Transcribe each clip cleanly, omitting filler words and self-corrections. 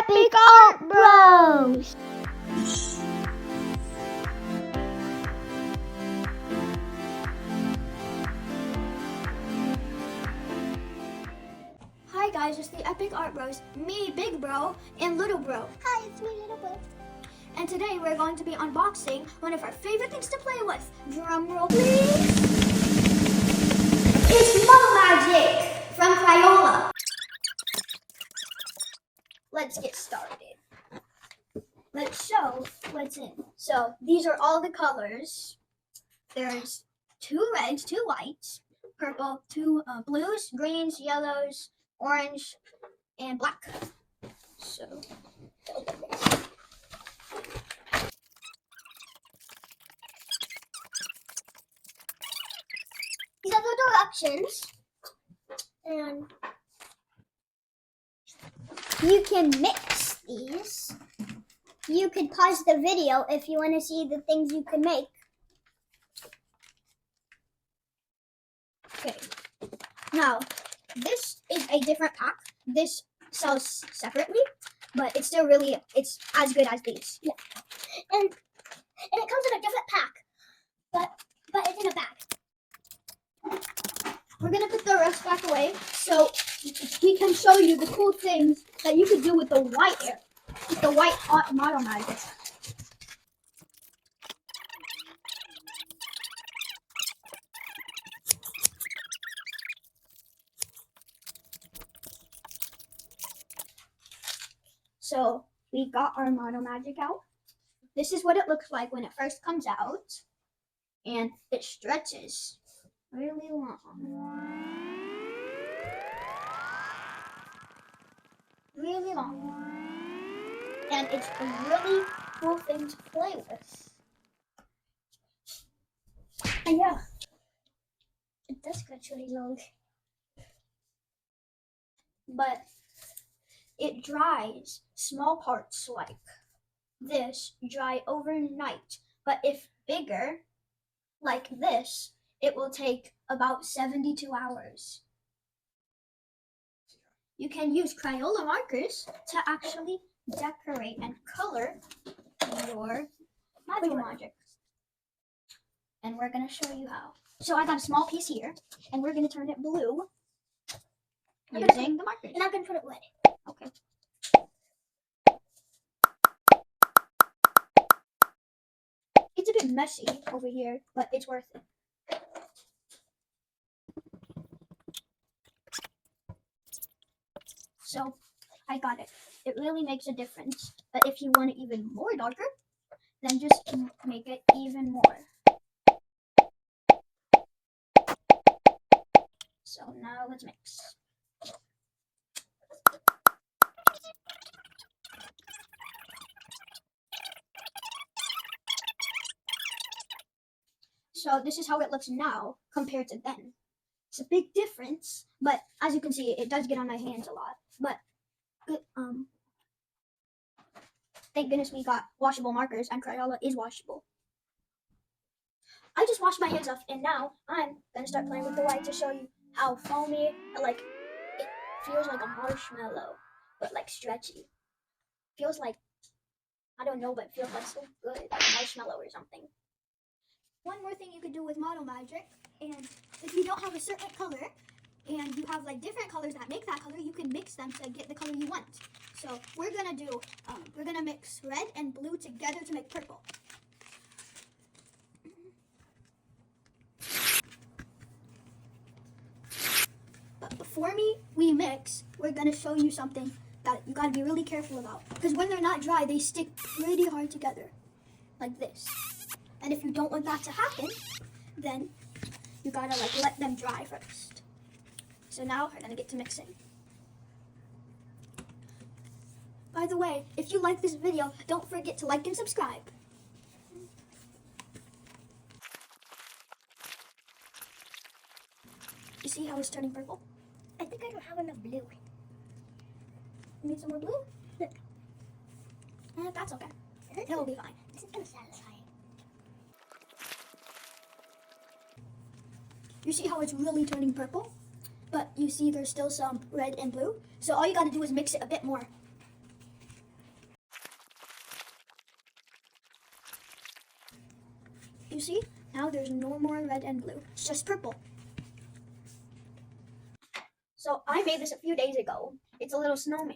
Epic Art Bros! Hi guys, it's the Epic Art Bros. Me, Big Bro, and Little Bro. Hi, it's me, Little Bro. And today we're going to be unboxing one of our favorite things to play with. Drum roll, please. It's Model Magic from Crayola. Let's get started. Let's show what's in. So these are all the colors. There's 2 reds, 2 whites, purple, 2 blues, greens, yellows, orange, and black. So These are the directions. And you can mix these. You could pause the video if you want to see the things you can make. okay. Now this is a different pack. This sells separately, but it's still it's as good as these. Yeah. And it comes in a different pack, but it's in a bag. We're gonna put the rest back away so we can show you the cool things that you could do with the white hot Model Magic. So we got our Model Magic out. This is what it looks like when it first comes out, and it stretches really long. Really long. And it's a really cool thing to play with. And yeah, it does stretch really long. But it dries small parts like this dry overnight. But if bigger, like this, it will take about 72 hours. You can use Crayola markers to actually decorate and color your Model Magic. And we're going to show you how. So I got a small piece here, and we're going to turn it blue using the markers. And I'm going to put it red. Okay. It's a bit messy over here, but it's worth it. So I got it. It really makes a difference. But if you want it even more darker, then just make it even more. So now let's mix. So this is how it looks now compared to then. It's a big difference, but as you can see, it does get on my hands a lot. But thank goodness we got washable markers, and Crayola is washable. I just washed my hands off, and now I'm gonna start playing with the white to show you how foamy, like it feels like a marshmallow, but like stretchy. Feels like, I don't know, but it feels like so good, like marshmallow or something. One more thing you could do with Model Magic, and if you don't have a certain color, and you have like different colors that make that color, you can mix them to get the color you want. So we're gonna mix red and blue together to make purple. But before we mix, we're gonna show you something that you gotta be really careful about, because when they're not dry, they stick pretty hard together, like this. And if you don't want that to happen, then you gotta like let them dry first. So now we're gonna get to mixing. By the way, if you like this video, don't forget to like and subscribe. You see how it's turning purple? I think I don't have enough blue. You need some more blue? Look. That's okay. It'll be fine. This is kind of satisfying. You see how it's really turning purple? But you see there's still some red and blue. So all you gotta do is mix it a bit more. You see? Now there's no more red and blue. It's just purple. So I made this a few days ago. It's a little snowman.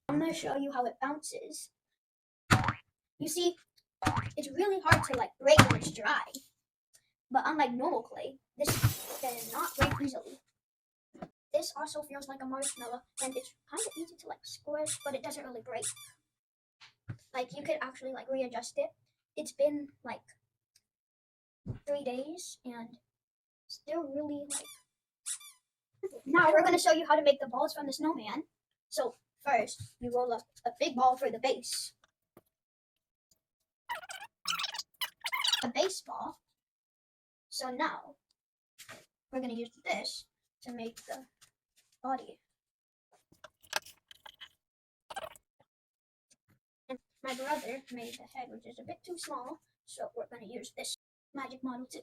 I'm going to show you how it bounces. You see, it's really hard to like break when it's dry. But unlike normal clay, this cannot break easily. This also feels like a marshmallow, and it's kind of easy to like squish, but it doesn't really break. Like you could actually like readjust it. It's been like 3 days and still really like. Now we're going to show you how to make the balls from the snowman. So first, you roll up a big ball for the base. A baseball. So now we're going to use this to make the body. And my brother made the head, which is a bit too small, so we're going to use this magic model too.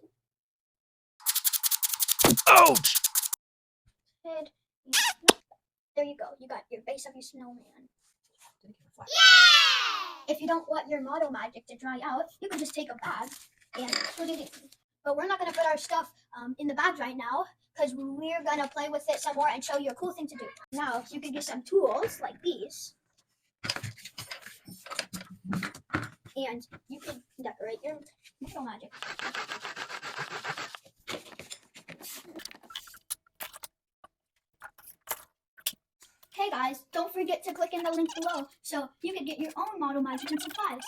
Ouch! Head. There you go. You got your base of your snowman. If you don't want your model magic to dry out, you can just take a bag and put it in. But we're not going to put our stuff in the bag right now because we're going to play with it some more and show you a cool thing to do. Now, you can get some tools like these. And you can decorate your model magic. Hey guys, don't forget to click in the link below so you can get your own model magic and supplies.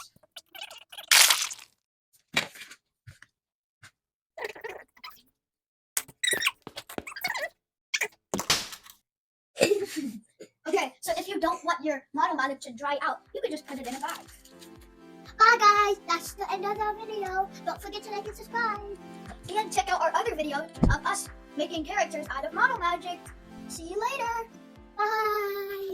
Okay, so if you don't want your model magic to dry out, you can just put it in a bag. Bye guys, that's the end of the video. Don't forget to like and subscribe. And check out our other videos of us making characters out of model magic. See you later. Bye.